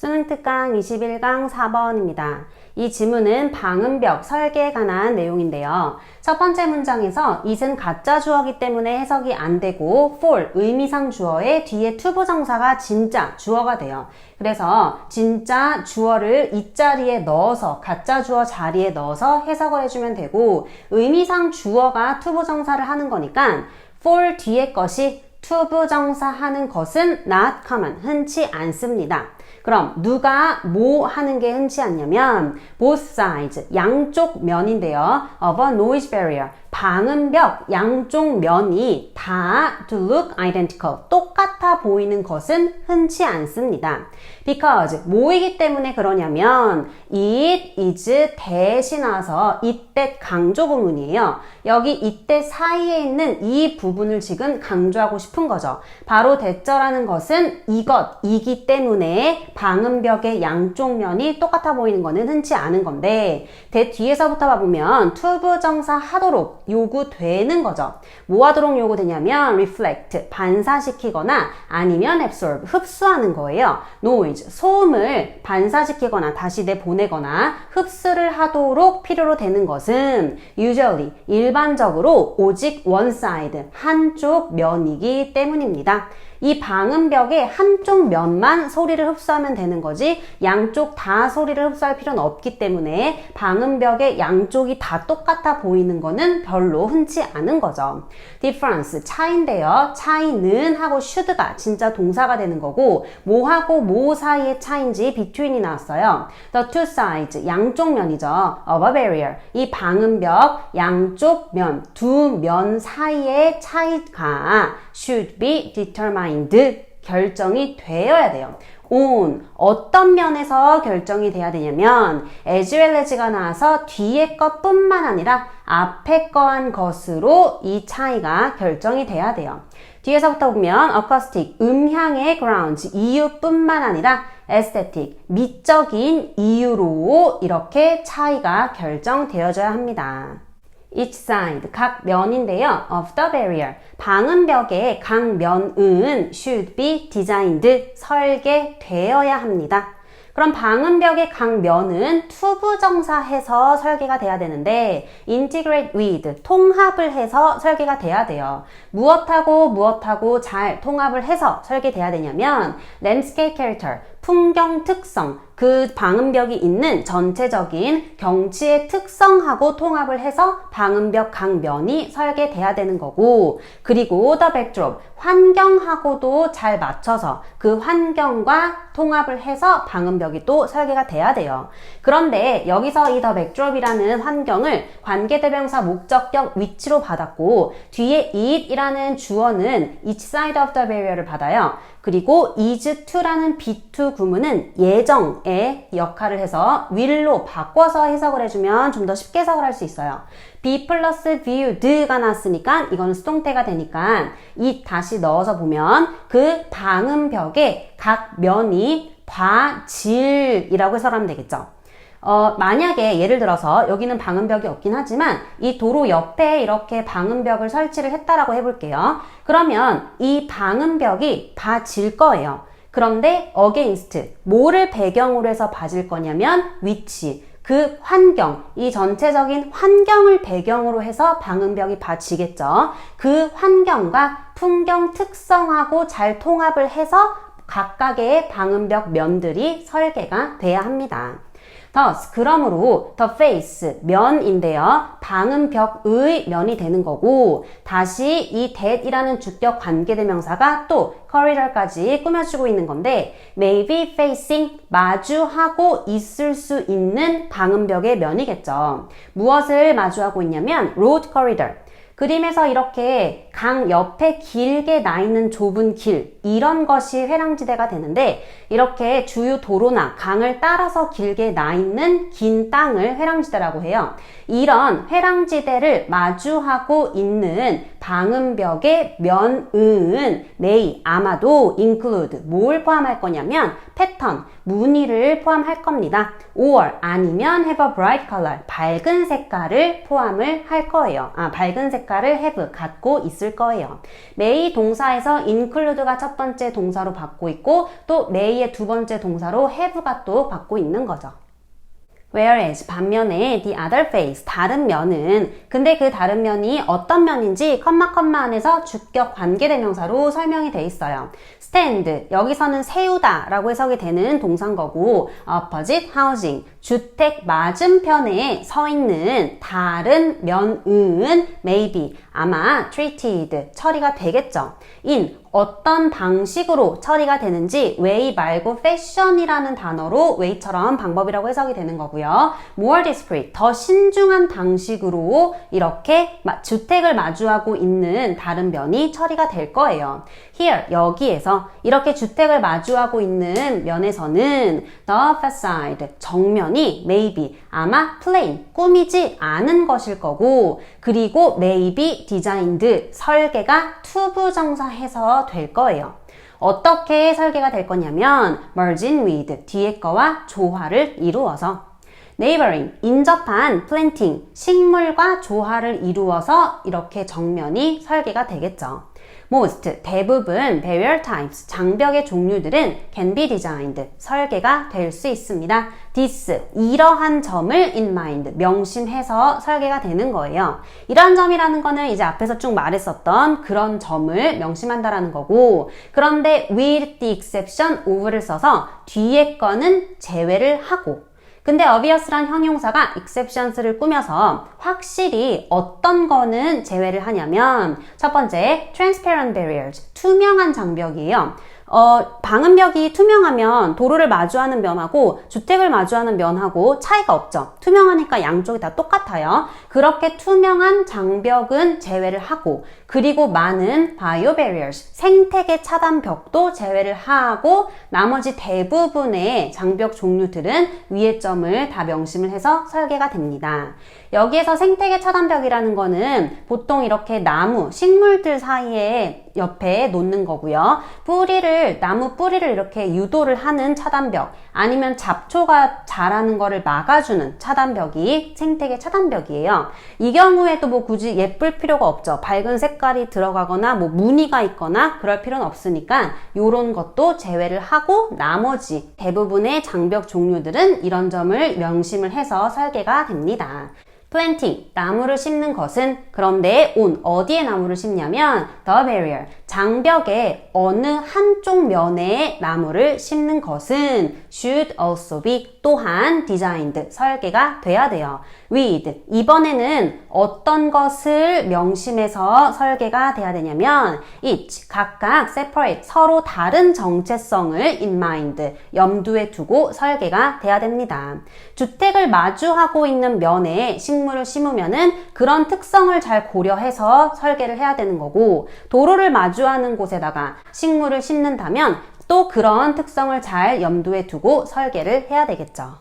수능 특강 21강 4번입니다. 이 지문은 방음벽 설계에 관한 내용인데요. 첫 번째 문장에서 it은 가짜 주어이기 때문에 해석이 안 되고 for 의미상 주어의 뒤에 투부정사가 진짜 주어가 돼요. 그래서 진짜 주어를 이 자리에 넣어서 가짜 주어 자리에 넣어서 해석을 해주면 되고 의미상 주어가 투부정사를 하는 거니까 for 뒤에 것이 투부정사 하는 것은 not common, 흔치 않습니다. 그럼 누가 뭐 하는 게 흔치 않냐면 both sides, 양쪽 면인데요. of a noise barrier, 방음벽 양쪽 면이 다 to look identical, 똑같아 보이는 것은 흔치 않습니다. because, 뭐이기 때문에 그러냐면 it is 대신 와서 이때 강조 부분이에요. 여기 이때 사이에 있는 이 부분을 지금 강조하고 싶은 거죠. 바로 대절하는 것은 이것이기 때문에 방음벽의 양쪽 면이 똑같아 보이는 거는 흔치 않은 건데 대 뒤에서부터 봐보면 투부정사 하도록 요구되는 거죠. 뭐 하도록 요구되냐면 reflect, 반사시키거나 아니면 absorb, 흡수하는 거예요. noise, 소음을 반사시키거나 다시 내보내거나 흡수를 하도록 필요로 되는 것은 usually, 일반적으로 오직 one side, 한쪽 면이기 때문입니다. 이 방음벽의 한쪽 면만 소리를 흡수하면 되는 거지 양쪽 다 소리를 흡수할 필요는 없기 때문에 방음벽의 양쪽이 다 똑같아 보이는 거는 별로 흔치 않은 거죠. difference, 차이인데요. 차이는 하고 should가 진짜 동사가 되는 거고 뭐하고 뭐 사이의 차이인지 between이 나왔어요. the two sides, 양쪽 면이죠. of a barrier, 이 방음벽 양쪽 면, 두 면 사이의 차이가 should be determined, 결정이 되어야 돼요. on, 어떤 면에서 결정이 돼야 되냐면 as well as가 나와서 뒤에 것뿐만 아니라 앞에 거한 것으로 이 차이가 결정이 돼야 돼요. 뒤에서부터 보면 acoustic, 음향의 grounds, 이유뿐만 아니라 aesthetic, 미적인 이유로 이렇게 차이가 결정되어져야 합니다. each side, 각 면인데요. of the barrier, 방음벽의 각 면은 should be designed, 설계되어야 합니다. 그럼 방음벽의 각 면은 투부정사해서 설계가 돼야 되는데 integrate with, 통합을 해서 설계가 돼야 돼요. 무엇하고 잘 통합을 해서 설계돼야 되냐면 landscape character, 풍경 특성, 그 방음벽이 있는 전체적인 경치의 특성하고 통합을 해서 방음벽 각 면이 설계돼야 되는 거고 그리고 the backdrop, 환경하고도 잘 맞춰서 그 환경과 통합을 해서 방음벽이 또 설계가 돼야 돼요. 그런데 여기서 이 the backdrop이라는 환경을 관계대명사 목적격 위치로 받았고 뒤에 it이라는 주어는 each side of the barrier를 받아요. 그리고 is to라는 be2 구문은 예정의 역할을 해서 will로 바꿔서 해석을 해주면 좀 더 쉽게 해석을 할 수 있어요. be 플러스 viewed가 나왔으니까 이거는 수동태가 되니까 it 다시 넣어서 보면 그 방음벽의 각 면이 과질이라고 해석하면 되겠죠. 만약에 예를 들어서 여기는 방음벽이 없긴 하지만 이 도로 옆에 이렇게 방음벽을 설치를 했다라고 해볼게요. 그러면 이 방음벽이 봐질 거예요. 그런데 against, 뭐를 배경으로 해서 봐질 거냐면 위치, 그 환경, 이 전체적인 환경을 배경으로 해서 방음벽이 봐지겠죠. 그 환경과 풍경 특성하고 잘 통합을 해서 각각의 방음벽 면들이 설계가 돼야 합니다. thus, 그러므로 the face, 면인데요. 방음벽의 면이 되는 거고 다시 이 that이라는 주격 관계대명사가 또 corridor까지 꾸며주고 있는 건데 may be facing, 마주하고 있을 수 있는 방음벽의 면이겠죠. 무엇을 마주하고 있냐면 road corridor, 그림에서 이렇게 강 옆에 길게 나 있는 좁은 길, 이런 것이 회랑지대가 되는데 이렇게 주요 도로나 강을 따라서 길게 나 있는 긴 땅을 회랑지대라고 해요. 이런 회랑지대를 마주하고 있는 방음벽의 면은 may 아마도 include 뭘 포함할 거냐면 패턴, 무늬를 포함할 겁니다. or 아니면 have a bright color, 밝은 색깔을 포함을 할 거예요. 밝은 색깔을 have 갖고 있을 거예요. may 동사에서 include가 첫 번째 동사로 받고 있고 또 may의 두 번째 동사로 have가 또 받고 있는 거죠. Whereas 반면에 the other face 다른 면은 근데 그 다른 면이 어떤 면인지 컴마 안에서 주격 관계대명사로 설명이 돼 있어요. stand 여기서는 세우다 라고 해석이 되는 동사인 거고 opposite housing 주택 맞은편에 서 있는 다른 면은 maybe 아마 treated 처리가 되겠죠. in 어떤 방식으로 처리가 되는지 way 말고 fashion이라는 단어로 way처럼 방법이라고 해석이 되는 거고요. more discreet 더 신중한 방식으로 이렇게 주택을 마주하고 있는 다른 면이 처리가 될 거예요. here 여기에서 이렇게 주택을 마주하고 있는 면에서는 the facade 정면이 maybe 아마 plain 꾸미지 않은 것일 거고 그리고 maybe designed 설계가 투부정사해서 될 거예요. 어떻게 설계가 될 거냐면 merging with 뒤에 거와 조화를 이루어서 neighboring 인접한 planting 식물과 조화를 이루어서 이렇게 정면이 설계가 되겠죠. most 대부분 barrier types 장벽의 종류들은 can be designed 설계가 될 수 있습니다. this 이러한 점을 in mind 명심해서 설계가 되는 거예요. 이러한 점이라는 거는 이제 앞에서 쭉 말했었던 그런 점을 명심한다라는 거고 그런데 with the exception of를 써서 뒤에 거는 제외를 하고 근데 obvious란 형용사가 exceptions를 꾸며서 확실히 어떤 거는 제외를 하냐면 첫 번째 transparent barriers 투명한 장벽이에요. 방음벽이 투명하면 도로를 마주하는 면하고 주택을 마주하는 면하고 차이가 없죠. 투명하니까 양쪽이 다 똑같아요. 그렇게 투명한 장벽은 제외를 하고 그리고 많은 bio barriers 생태계 차단벽도 제외를 하고 나머지 대부분의 장벽 종류들은 위의 점을 다 명심을 해서 설계가 됩니다. 여기에서 생태계 차단벽이라는 거는 보통 이렇게 나무, 식물들 사이에 옆에 놓는 거고요. 나무 뿌리를 이렇게 유도를 하는 차단벽 아니면 잡초가 자라는 거를 막아주는 차단벽이 생태계 차단벽이에요. 이 경우에도 뭐 굳이 예쁠 필요가 없죠. 밝은 색깔이 들어가거나 뭐 무늬가 있거나 그럴 필요는 없으니까 이런 것도 제외를 하고 나머지 대부분의 장벽 종류들은 이런 점을 명심을 해서 설계가 됩니다. planting, 나무를 심는 것은 그런데 어디에 나무를 심냐면 the barrier, 장벽의 어느 한쪽 면에 나무를 심는 것은 should also be 또한 designed, 설계가 돼야 돼요. with, 이번에는 어떤 것을 명심해서 설계가 돼야 되냐면 each, 각각 separate, 서로 다른 정체성을 in mind, 염두에 두고 설계가 돼야 됩니다. 주택을 마주하고 있는 면에 식물을 심으면은 그런 특성을 잘 고려해서 설계를 해야 되는 거고 도로를 마주하는 곳에다가 식물을 심는다면 또 그런 특성을 잘 염두에 두고 설계를 해야 되겠죠.